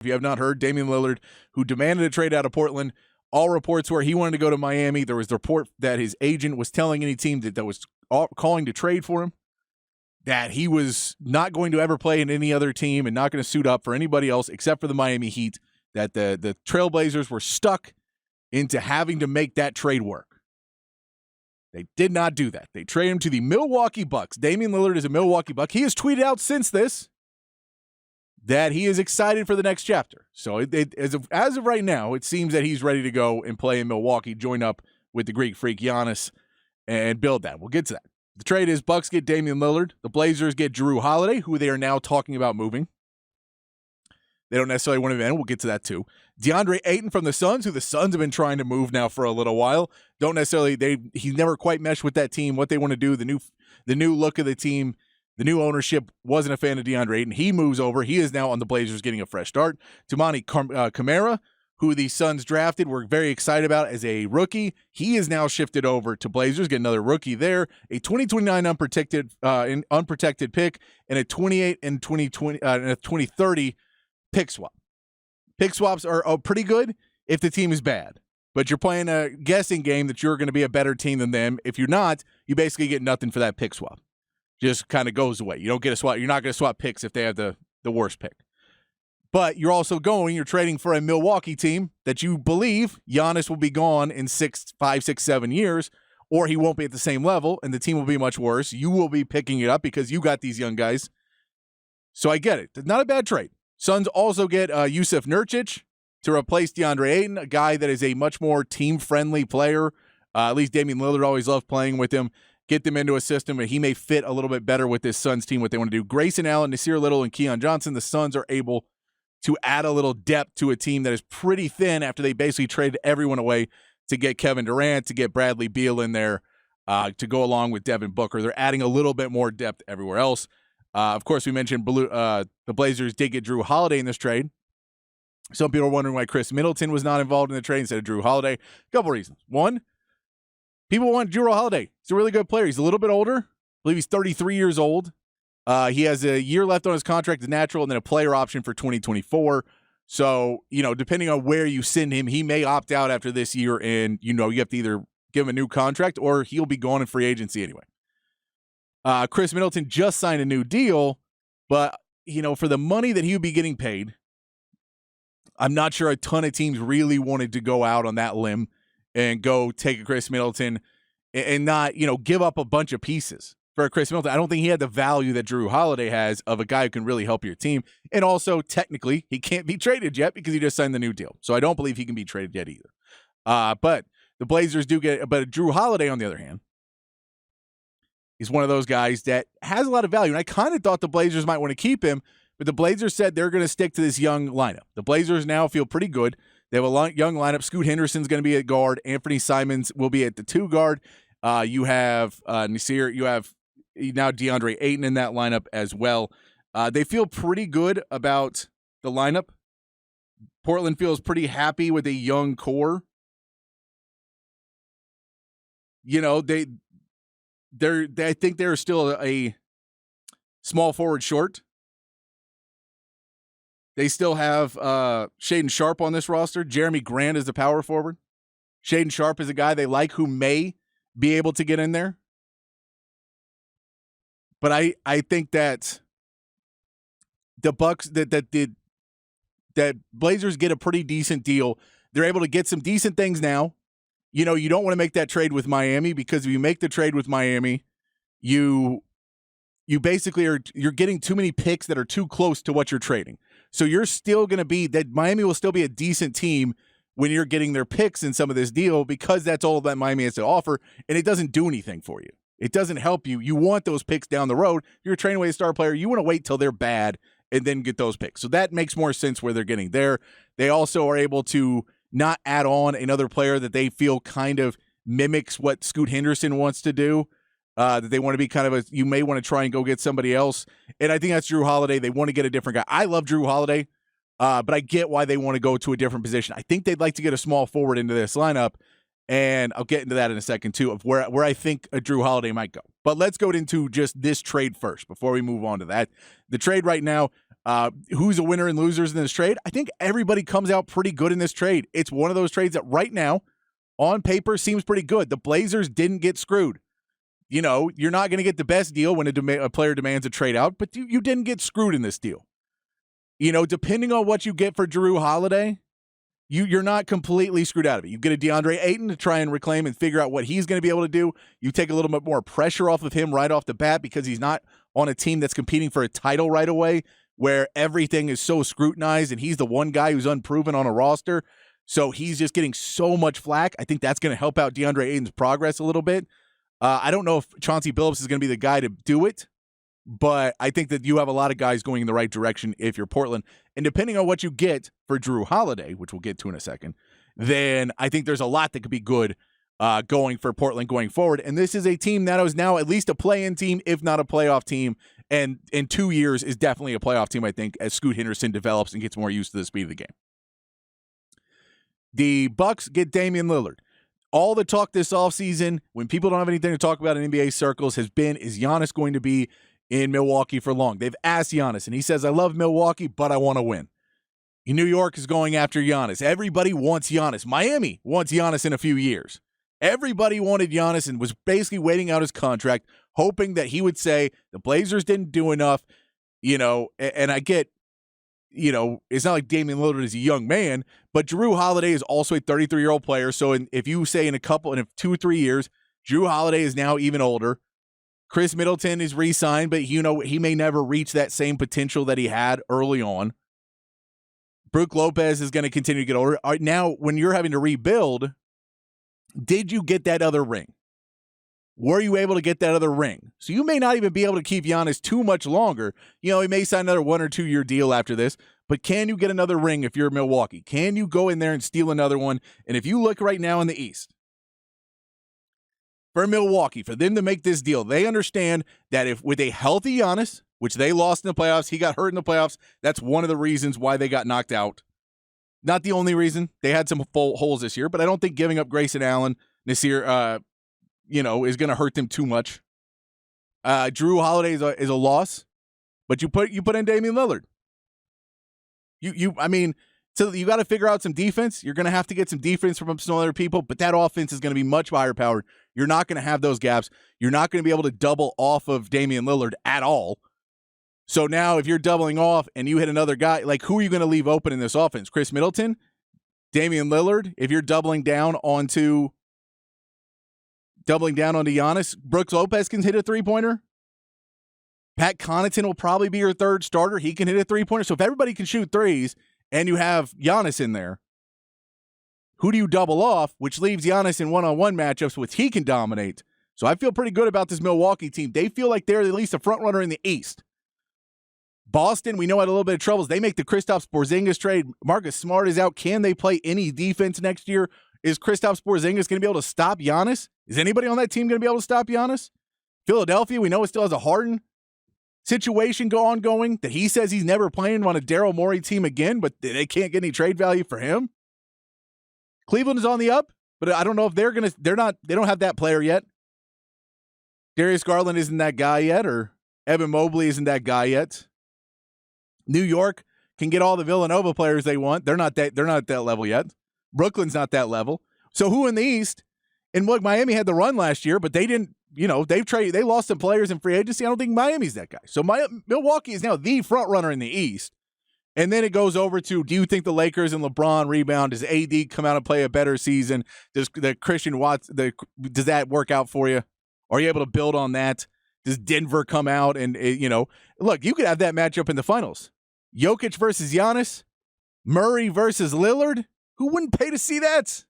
If you have not heard, Damian Lillard, who demanded a trade out of Portland, all reports were he wanted to go to Miami. There was the report that his agent was telling any team that was calling to trade for him that he was not going to ever play in any other team and not going to suit up for anybody else except for the Miami Heat, that the Trailblazers were stuck into having to make that trade work. They did not do that. They traded him to the Milwaukee Bucks. Damian Lillard is a Milwaukee Buck. He has tweeted out since this that he is excited for the next chapter. So as of right now, it seems that he's ready to go and play in Milwaukee, join up with the Greek freak Giannis, and build that. We'll get to that. The trade is Bucks get Damian Lillard. The Blazers get Jrue Holiday, who they are now talking about moving. They don't necessarily want to end. We'll get to that too. DeAndre Ayton from the Suns, who the Suns have been trying to move now for a little while. Don't necessarily he's never quite meshed with that team. What they want to do, the new look of the team, the new ownership wasn't a fan of DeAndre Ayton. He moves over. He is now on the Blazers getting a fresh start. Toumani Camara, who the Suns drafted, we're very excited about as a rookie. He is now shifted over to Blazers, get another rookie there. A 2029 unprotected pick and a 28 and 2020 and a 2030 pick swap. Pick swaps are pretty good if the team is bad, but you're playing a guessing game that you're going to be a better team than them. If you're not, you basically get nothing for that pick swap. Just kind of goes away. You don't get a swap. You're not going to swap picks if they have the worst pick. But you're trading for a Milwaukee team that you believe Giannis will be gone in 5, 6, 7 years, or he won't be at the same level, and the team will be much worse. You will be picking it up because you got these young guys. So I get it. It's not a bad trade. Suns also get Yusuf Nurkic to replace DeAndre Ayton, a guy that is a much more team-friendly player. At least Damian Lillard always loved playing with him. Get them into a system, and he may fit a little bit better with this Suns team, what they want to do. Grayson Allen, Nasir Little, and Keon Johnson, the Suns are able to add a little depth to a team that is pretty thin after they basically traded everyone away to get Kevin Durant, to get Bradley Beal in there, to go along with Devin Booker. They're adding a little bit more depth everywhere else. Of course, we mentioned the Blazers did get Jrue Holiday in this trade. Some people are wondering why Chris Middleton was not involved in the trade instead of Jrue Holiday. A couple reasons. One, people want Jrue Holiday. He's a really good player. He's a little bit older. I believe he's 33 years old. He has a year left on his contract as natural and then a player option for 2024. So, depending on where you send him, he may opt out after this year and, you have to either give him a new contract or he'll be gone in free agency anyway. Chris Middleton just signed a new deal, but, for the money that he would be getting paid, I'm not sure a ton of teams really wanted to go out on that limb and go take a Chris Middleton and not, give up a bunch of pieces for Chris Middleton. I don't think he had the value that Jrue Holiday has of a guy who can really help your team. And also, technically, he can't be traded yet because he just signed the new deal. So I don't believe he can be traded yet either. But the Blazers do get, but Jrue Holiday, on the other hand, is one of those guys that has a lot of value. And I kind of thought the Blazers might want to keep him, but the Blazers said they're going to stick to this young lineup. The Blazers now feel pretty good. They have a young lineup. Scoot Henderson's going to be at guard. Anthony Simons will be at the 2 guard. You have Nasir. You have now DeAndre Ayton in that lineup as well. They feel pretty good about the lineup. Portland feels pretty happy with a young core. I think they're still a small forward short. They still have Shaedon Sharpe on this roster. Jeremy Grant is the power forward. Shaedon Sharpe is a guy they like who may be able to get in there. But I think that the Bucks that Blazers get a pretty decent deal. They're able to get some decent things now. You don't want to make that trade with Miami because if you make the trade with Miami, you basically you're getting too many picks that are too close to what you're trading. So you're still going to be that Miami will still be a decent team when you're getting their picks in some of this deal because that's all that Miami has to offer, and it doesn't do anything for you. It doesn't help you. You want those picks down the road. You're trading away a star player. You want to wait till they're bad and then get those picks. So that makes more sense where they're getting there. They also are able to not add on another player that they feel kind of mimics what Scoot Henderson wants to do. That they want to be kind of you may want to try and go get somebody else. And I think that's Jrue Holiday. They want to get a different guy. I love Jrue Holiday, but I get why they want to go to a different position. I think they'd like to get a small forward into this lineup, and I'll get into that in a second too, of where I think a Jrue Holiday might go. But let's go into just this trade first before we move on to that. The trade right now, Who's a winner and losers in this trade? I think everybody comes out pretty good in this trade. It's one of those trades that right now, on paper, seems pretty good. The Blazers didn't get screwed. You know, you're not going to get the best deal when a player demands a trade out, but you didn't get screwed in this deal. You know, depending on what you get for Jrue Holiday, you're not completely screwed out of it. You get a DeAndre Ayton to try and reclaim and figure out what he's going to be able to do. You take a little bit more pressure off of him right off the bat because he's not on a team that's competing for a title right away where everything is so scrutinized and he's the one guy who's unproven on a roster. So he's just getting so much flack. I think that's going to help out DeAndre Ayton's progress a little bit. I don't know if Chauncey Billups is going to be the guy to do it, but I think that you have a lot of guys going in the right direction if you're Portland. And depending on what you get for Jrue Holiday, which we'll get to in a second, then I think there's a lot that could be good going for Portland going forward. And this is a team that is now at least a play-in team, if not a playoff team. And in 2 years is definitely a playoff team, I think, as Scoot Henderson develops and gets more used to the speed of the game. The Bucks get Damian Lillard. All the talk this offseason, when people don't have anything to talk about in NBA circles, has been, is Giannis going to be in Milwaukee for long? They've asked Giannis, and he says, I love Milwaukee, but I want to win. New York is going after Giannis. Everybody wants Giannis. Miami wants Giannis in a few years. Everybody wanted Giannis and was basically waiting out his contract, hoping that he would say, the Blazers didn't do enough, you know, and I get, you know, it's not like Damian Lillard is a young man, but Jrue Holiday is also a 33-year-old player. So if you say in 2 or 3 years, Jrue Holiday is now even older. Chris Middleton is re-signed, but you know he may never reach that same potential that he had early on. Brook Lopez is going to continue to get older. All right, now, when you're having to rebuild, did you get that other ring? Were you able to get that other ring? So you may not even be able to keep Giannis too much longer. You know, he may sign another 1 or 2 year deal after this, but can you get another ring if you're Milwaukee? Can you go in there and steal another one? And if you look right now in the East, for Milwaukee, for them to make this deal, they understand that if with a healthy Giannis, which they lost in the playoffs, he got hurt in the playoffs, that's one of the reasons why they got knocked out. Not the only reason. They had some full holes this year, but I don't think giving up Grayson Allen this year, you know, is going to hurt them too much. Jrue Holiday is a loss, but you put in Damian Lillard. I mean, so you got to figure out some defense. You're going to have to get some defense from some other people, but that offense is going to be much higher powered. You're not going to have those gaps. You're not going to be able to double off of Damian Lillard at all. So now if you're doubling off and you hit another guy, like who are you going to leave open in this offense? Chris Middleton? Damian Lillard? If you're doubling down onto Giannis, Brooks Lopez can hit a three-pointer. Pat Connaughton will probably be your third starter. He can hit a three-pointer. So if everybody can shoot threes and you have Giannis in there, who do you double off, which leaves Giannis in one-on-one matchups, which he can dominate. So I feel pretty good about this Milwaukee team. They feel like they're at least a front runner in the East. Boston, we know, had a little bit of troubles. They make the Kristaps Porzingis trade. Marcus Smart is out. Can they play any defense next year? Is Kristaps Porzingis going to be able to stop Giannis? Is anybody on that team going to be able to stop Giannis? Philadelphia, we know it still has a Harden situation ongoing that he says he's never playing on a Daryl Morey team again, but they can't get any trade value for him. Cleveland is on the up, but I don't know if they don't have that player yet. Darius Garland isn't that guy yet, or Evan Mobley isn't that guy yet. New York can get all the Villanova players they want. They're not at that level yet. Brooklyn's not that level. So who in the East? And look, Miami had the run last year, but they didn't, you know, they lost some players in free agency. I don't think Miami's that guy. So Milwaukee is now the front runner in the East. And then it goes over to, do you think the Lakers and LeBron rebound? Does AD come out and play a better season? Does the Christian Watts, does that work out for you? Are you able to build on that? Does Denver come out and, you know, look, you could have that matchup in the finals. Jokic versus Giannis, Murray versus Lillard. Who wouldn't pay to see that?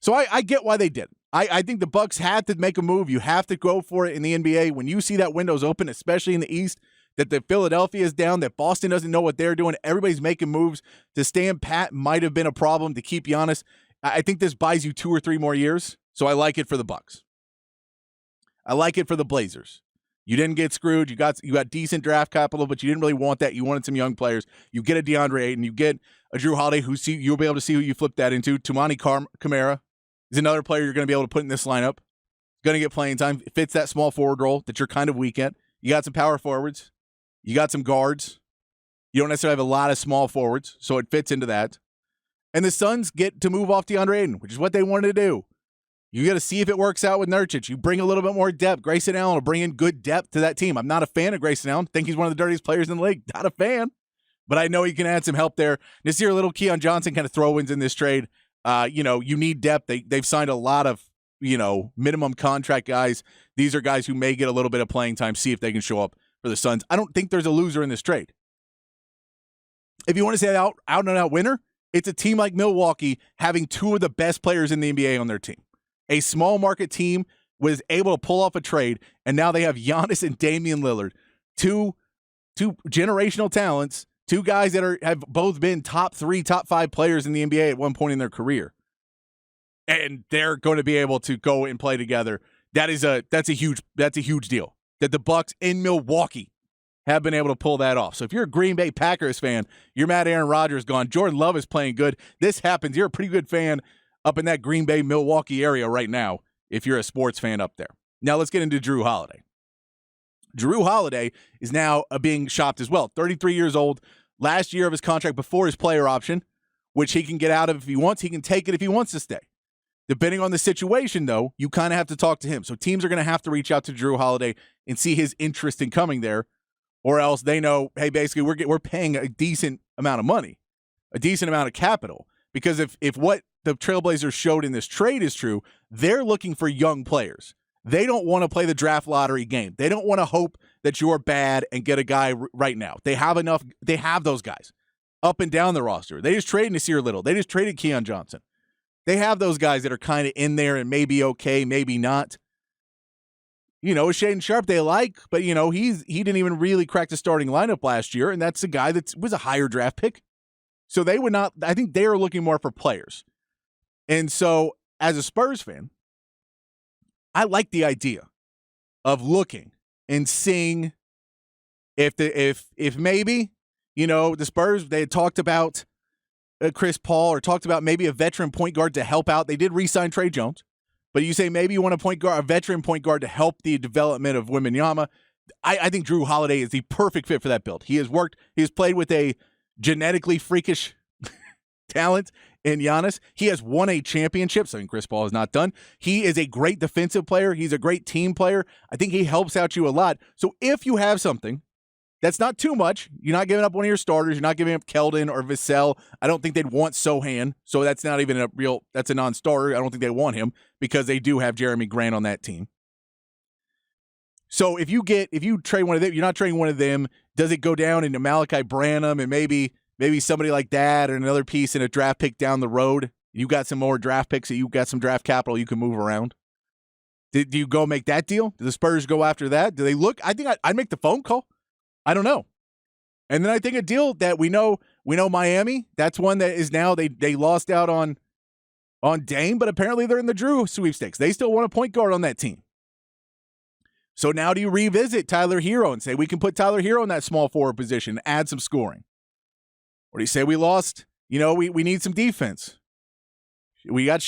So I get why they did. I think the Bucks had to make a move. You have to go for it in the NBA. When you see that window's open, especially in the East, that the Philadelphia is down, that Boston doesn't know what they're doing, everybody's making moves. To stand pat might have been a problem to keep Giannis. I think this buys you 2 or 3 more years, so I like it for the Bucks. I like it for the Blazers. You didn't get screwed. You got decent draft capital, but you didn't really want that. You wanted some young players. You get a DeAndre Ayton. You get a Jrue Holiday, you'll be able to see who you flip that into. Toumani Camara is another player you're going to be able to put in this lineup. Going to get playing time. Fits that small forward role that you're kind of weak at. You got some power forwards. You got some guards. You don't necessarily have a lot of small forwards, so it fits into that. And the Suns get to move off DeAndre Ayton, which is what they wanted to do. You got to see if it works out with Nurkic. You bring a little bit more depth. Grayson Allen will bring in good depth to that team. I'm not a fan of Grayson Allen. Think he's one of the dirtiest players in the league. Not a fan. But I know he can add some help there. Nasir Little, Keon Johnson kind of throw-ins in this trade. You need depth. They've signed a lot of, minimum contract guys. These are guys who may get a little bit of playing time, see if they can show up for the Suns. I don't think there's a loser in this trade. If you want to say out and out winner, it's a team like Milwaukee having two of the best players in the NBA on their team. A small market team was able to pull off a trade, and now they have Giannis and Damian Lillard, two generational talents, two guys that have both been top 3, top 5 players in the NBA at one point in their career. And they're going to be able to go and play together. That's a huge deal. That the Bucks in Milwaukee have been able to pull that off. So if you're a Green Bay Packers fan, you're mad Aaron Rodgers gone. Jordan Love is playing good. This happens. You're a pretty good fan up in that Green Bay, Milwaukee area right now if you're a sports fan up there. Now let's get into Jrue Holiday. Jrue Holiday is now being shopped as well. 33 years old, last year of his contract before his player option, which he can get out of if he wants. He can take it if he wants to stay. Depending on the situation, though, you kind of have to talk to him. So teams are going to have to reach out to Jrue Holiday and see his interest in coming there, or else they know, hey, basically we're paying a decent amount of money, a decent amount of capital. Because if what the Trailblazers showed in this trade is true, they're looking for young players. They don't want to play the draft lottery game. They don't want to hope that you're bad and get a guy right now. They have enough. They have those guys up and down the roster. They just traded Nasir Little. They just traded Keon Johnson. They have those guys that are kind of in there and maybe okay, maybe not. Shaedon Sharpe they like, but, he didn't even really crack the starting lineup last year, and that's a guy that was a higher draft pick. So they would not – I think they are looking more for players. And so as a Spurs fan, I like the idea of looking and seeing if maybe, the Spurs, they had talked about Chris Paul or talked about maybe a veteran point guard to help out. They did re-sign Trey Jones. But you say maybe you want a veteran point guard to help the development of Wembanyama. I think Jrue Holiday is the perfect fit for that build. He has played with a genetically freakish talent in Giannis. He has won a championship. So Chris Paul is not done. He is a great defensive player. He's a great team player. I think he helps out you a lot. So if you have something that's not too much, you're not giving up one of your starters, you're not giving up Keldon or Vassell. I don't think they'd want Sohan. So that's not even that's a non-starter. I don't think they want him because they do have Jeremy Grant on that team. So if you trade one of them, you're not trading one of them. Does it go down into Malachi Branham and maybe somebody like that or another piece in a draft pick down the road? You got some more draft picks that you got some draft capital you can move around. Do you go make that deal? Do the Spurs go after that? Do they look? I think I'd make the phone call. I don't know. And then I think a deal that we know Miami, that's one that is now they lost out on Dame, but apparently they're in the Jrue sweepstakes. They still want a point guard on that team. So now do you revisit Tyler Hero and say we can put Tyler Hero in that small forward position, add some scoring? Or do you say we lost, we need some defense? We got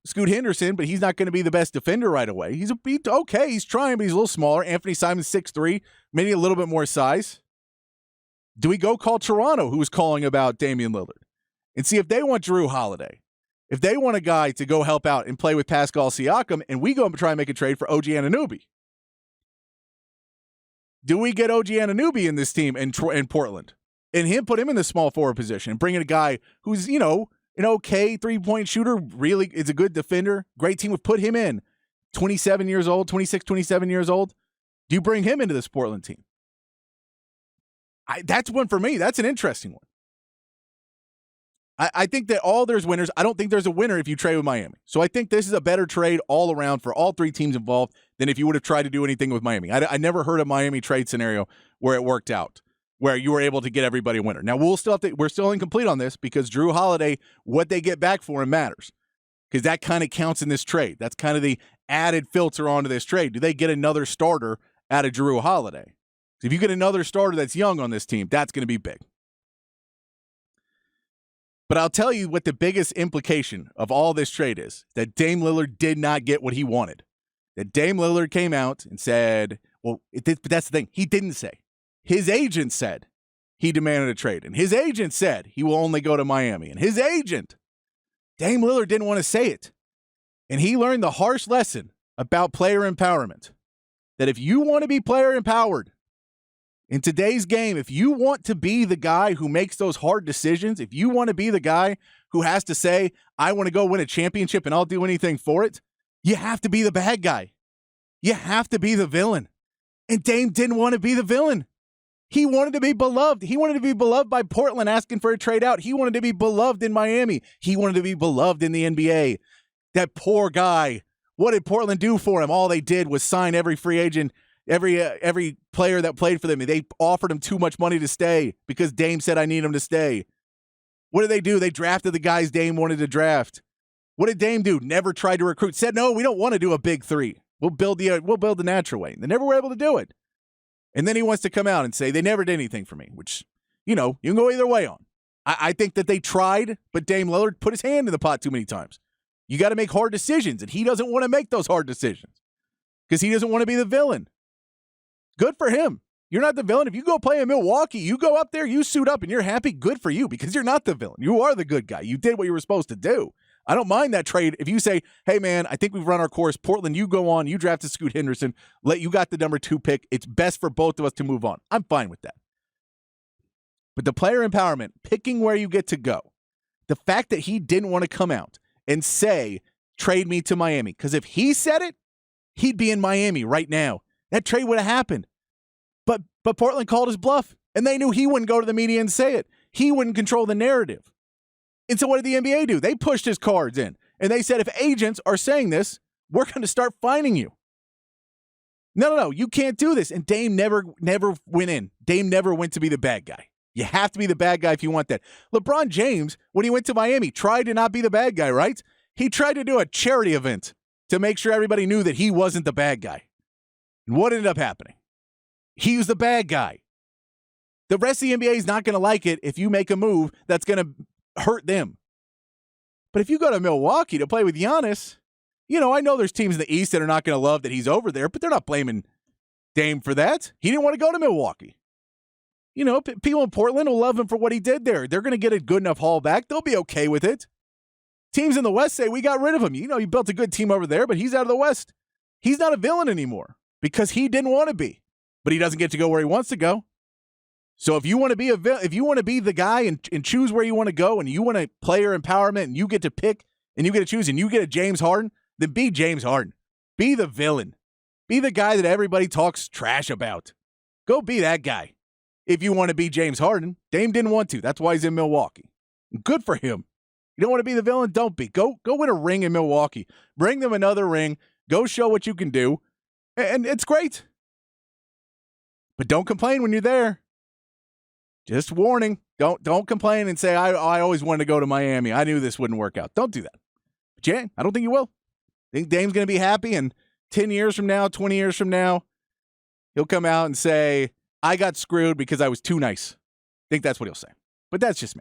Scoot Henderson, but he's not going to be the best defender right away. He's okay. He's trying, but he's a little smaller. Anthony Simon's 6'3", maybe a little bit more size. Do we go call Toronto, who was calling about Damian Lillard, and see if they want Jrue Holiday? If they want a guy to go help out and play with Pascal Siakam, and we go and try and make a trade for OG Anunoby. Do we get OG Anunoby in this team in Portland? And put him in the small forward position and bring in a guy who's, an okay three-point shooter, really is a good defender. Great team would put him in. 27 years old, 26, 27 years old. Do you bring him into this Portland team? That's one for me. That's an interesting one. I think that there's winners. I don't think there's a winner if you trade with Miami. So I think this is a better trade all around for all three teams involved than if you would have tried to do anything with Miami. I never heard a Miami trade scenario where it worked out, where you were able to get everybody a winner. Now, we're still incomplete on this because Jrue Holiday, what they get back for him matters because that kind of counts in this trade. That's kind of the added filter onto this trade. Do they get another starter out of Jrue Holiday? So if you get another starter that's young on this team, that's going to be big. But I'll tell you what the biggest implication of all this trade is, that Dame Lillard did not get what he wanted. That Dame Lillard came out and said, but that's the thing, he didn't say. his agent said he demanded a trade. And his agent said he will only go to Miami. And his agent, Dame Lillard, didn't want to say it. And he learned the harsh lesson about player empowerment. That if you want to be player empowered in today's game, if you want to be the guy who makes those hard decisions, if you want to be the guy who has to say, I want to go win a championship and I'll do anything for it, you have to be the bad guy. You have to be the villain. And Dame didn't want to be the villain. He wanted to be beloved. He wanted to be beloved by Portland asking for a trade out. He wanted to be beloved in Miami. He wanted to be beloved in the NBA. That poor guy. What did Portland do for him? All they did was sign every free agent, every player that played for them. They offered him too much money to stay because Dame said, I need him to stay. What did they do? They drafted the guys Dame wanted to draft. What did Dame do? Never tried to recruit. Said, no, we don't want to do a big three. We'll build the natural way. They never were able to do it. And then he wants to come out and say, they never did anything for me, which, you can go either way on. I think that they tried, but Dame Lillard put his hand in the pot too many times. You got to make hard decisions, and he doesn't want to make those hard decisions because he doesn't want to be the villain. Good for him. You're not the villain. If you go play in Milwaukee, you go up there, you suit up, and you're happy, good for you because you're not the villain. You are the good guy. You did what you were supposed to do. I don't mind that trade. If you say, hey, man, I think we've run our course. Portland, you go on. You drafted Scoot Henderson. You got the number 2 pick. It's best for both of us to move on. I'm fine with that. But the player empowerment, picking where you get to go, the fact that he didn't want to come out and say, trade me to Miami. Because if he said it, he'd be in Miami right now. That trade would have happened. But Portland called his bluff, and they knew he wouldn't go to the media and say it. He wouldn't control the narrative. And so what did the NBA do? They pushed his cards in, and they said, if agents are saying this, we're going to start fining you. No, you can't do this. And Dame never went in. Dame never went to be the bad guy. You have to be the bad guy if you want that. LeBron James, when he went to Miami, tried to not be the bad guy, right? He tried to do a charity event to make sure everybody knew that he wasn't the bad guy. And what ended up happening? He was the bad guy. The rest of the NBA is not going to like it if you make a move that's going to hurt them. But if you go to Milwaukee to play with Giannis, I know there's teams in the East that are not going to love that he's over there, but they're not blaming Dame for that. He didn't want to go to Milwaukee. People in Portland will love him for what he did there. They're going to get a good enough haul back. They'll be okay with it. Teams in the West say, we got rid of him. You built a good team over there, but he's out of the West. He's not a villain anymore because he didn't want to be. But he doesn't get to go where he wants to go. So if you want to be if you want to be the guy and choose where you want to go, and you want a player empowerment, and you get to pick and you get to choose, and you get a James Harden, then be James Harden. Be the villain. Be the guy that everybody talks trash about. Go be that guy. If you want to be James Harden, Dame didn't want to. That's why he's in Milwaukee. Good for him. You don't want to be the villain? Don't be. Go win a ring in Milwaukee. Bring them another ring. Go show what you can do. And it's great. But don't complain when you're there. Just warning. Don't complain and say, I always wanted to go to Miami. I knew this wouldn't work out. Don't do that. But yeah, I don't think you will. I think Dame's going to be happy, and 10 years from now, 20 years from now, he'll come out and say, I got screwed because I was too nice. I think that's what he'll say. But that's just me.